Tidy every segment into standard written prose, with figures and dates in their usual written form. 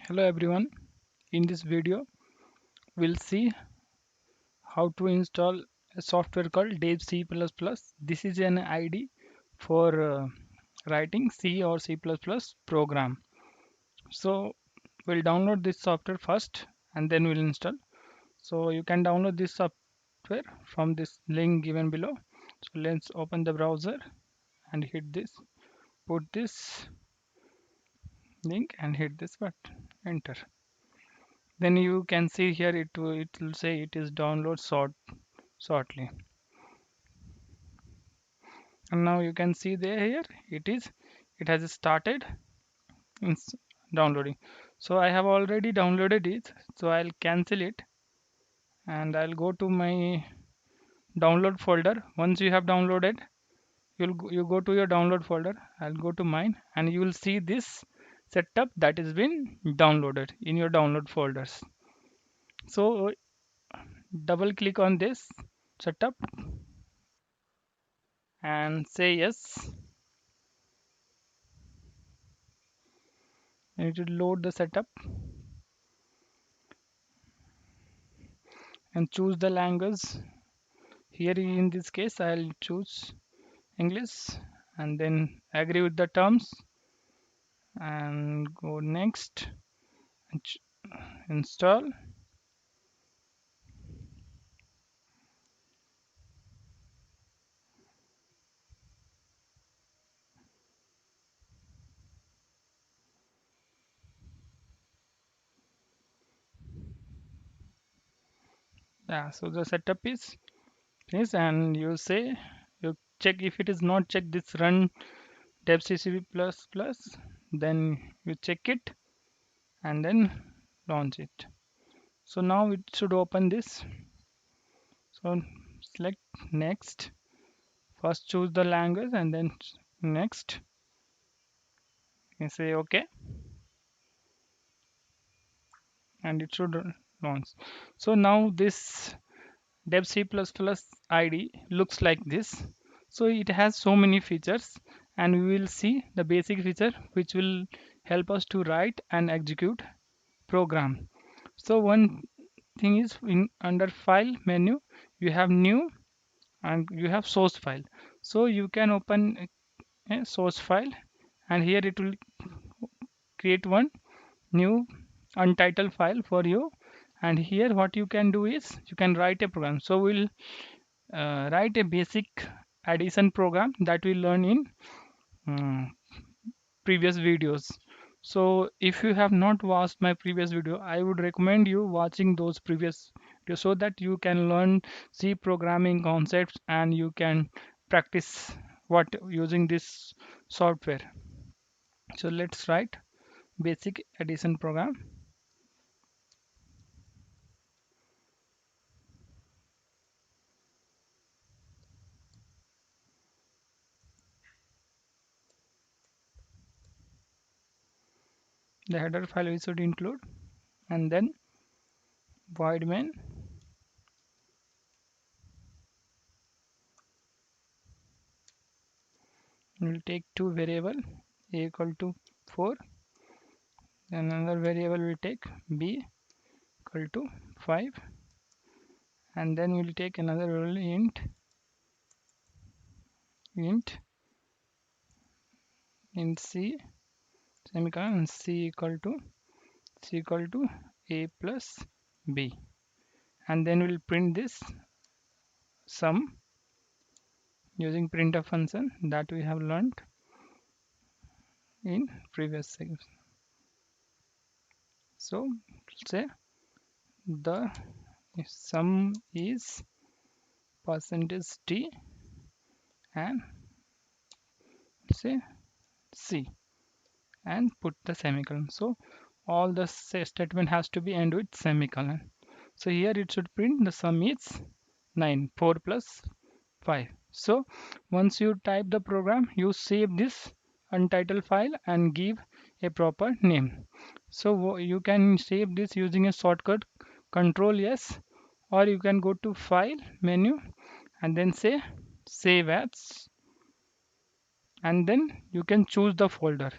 Hello everyone. In this video, we'll see how to install a software called Dev C++. This is an IDE for writing C or C++ program. So we'll download this software first and then we'll install. So you can download this software from this link given below. So let's open the browser and hit this, put this link and hit this button, enter. Then you can see here it will say it is download shortly, and now you can see there here it has started ins- downloading. So I have already downloaded it, so I'll cancel it and I'll go to my download folder. Once you have downloaded, you go to your download folder. I'll go to mine and you will see this setup that has been downloaded in your download folders. So double click on this setup and say yes, and it will load the setup and choose the language. Here in this case I'll choose English and then agree with the terms and go next and install. Yeah, so the setup is finished, and you say you check. If it is not checked, this run devccc++, then you check it and then launch it. So now it should open this. So select next, first choose the language and then next, you say okay, and it should launch. So now this dev C++ ID looks like this. So it has so many features, and we will see the basic feature which will help us to write and execute program. So one thing is, in under file menu you have new and you have source file. So you can open a source file, and here it will create one new untitled file for you. And here what you can do is you can write a program. So we'll write a basic addition program that we learn in um, previous videos. So if you have not watched my previous video, I would recommend you watching those previous videos so that you can learn C programming concepts and you can practice what using this software. So let's write basic addition program. The header file we should include, and then void main, will take two variable, a equal to 4, then another variable will take b equal to 5, and then we'll take another variable int int c semicolon c equal to a plus b, and then we'll print this sum using printf function that we have learned in previous segment. So say the sum is percentage %t and say c and put the semicolon. So all the statement has to be end with semicolon. So here it should print the sum is 9, 4 plus 5. So once you type the program, you save this untitled file and give a proper name. So you can save this using a shortcut Control S, or you can go to File menu and then say Save As, and then you can choose the folder.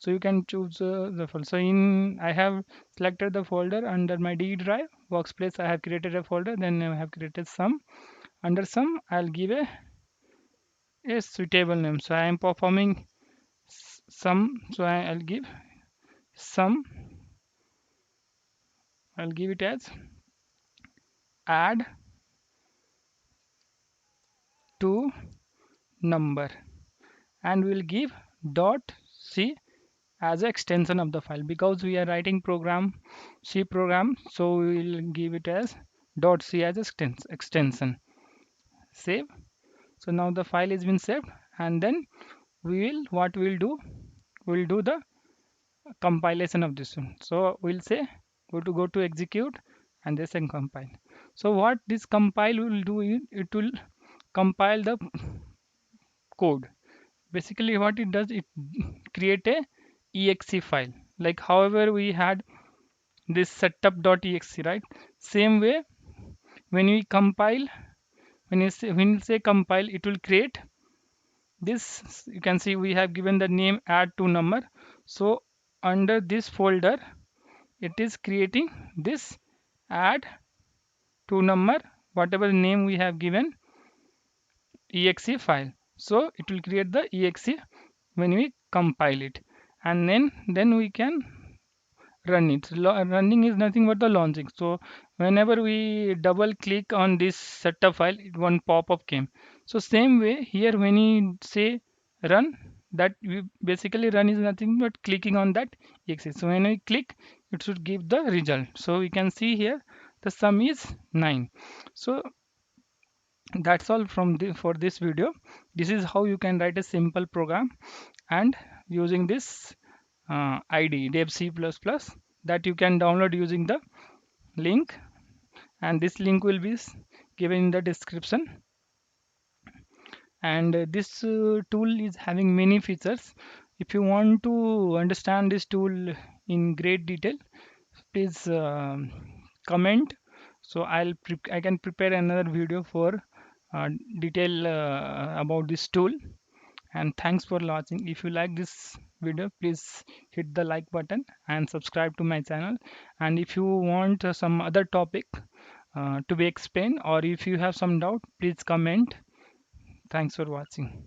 So you can choose the folder. So in I have selected the folder under my D drive workspace. I have created a folder, then I have created some. Under some I'll give a suitable name. So I am performing some, so I'll give some. I'll give it as add to number, and we'll give dot c as an extension of the file, because we are writing program, C program, so we will give it as dot c as extension. Save. So now the file has been saved, and then what we'll do, we'll do the compilation of this one. So we'll say go to execute and this and compile. So what this compile will do, it will compile the code. Basically what it does, it create a exe file, like however we had this setup.exe, right? Same way, when we compile, when you say compile, it will create this. You can see we have given the name add to number. So under this folder it is creating this add to number, whatever name we have given, exe file. So it will create the exe when we compile it, and then we can run it. Running is nothing but the launching. So whenever we double click on this setup file, one pop-up came. So same way here, when you say run, that we basically run is nothing but clicking on that exe. So when we click, it should give the result. So we can see here the sum is 9. So that's all from for this video. This is how you can write a simple program and using this id dev c++ that you can download using the link, and this link will be given in the description. And this tool is having many features. If you want to understand this tool in great detail, please comment. So I can prepare another video for uh, detail about this tool. And thanks for watching. If you like this video, please hit the like button and subscribe to my channel. And if you want some other topic to be explained, or if you have some doubt, please comment. Thanks for watching.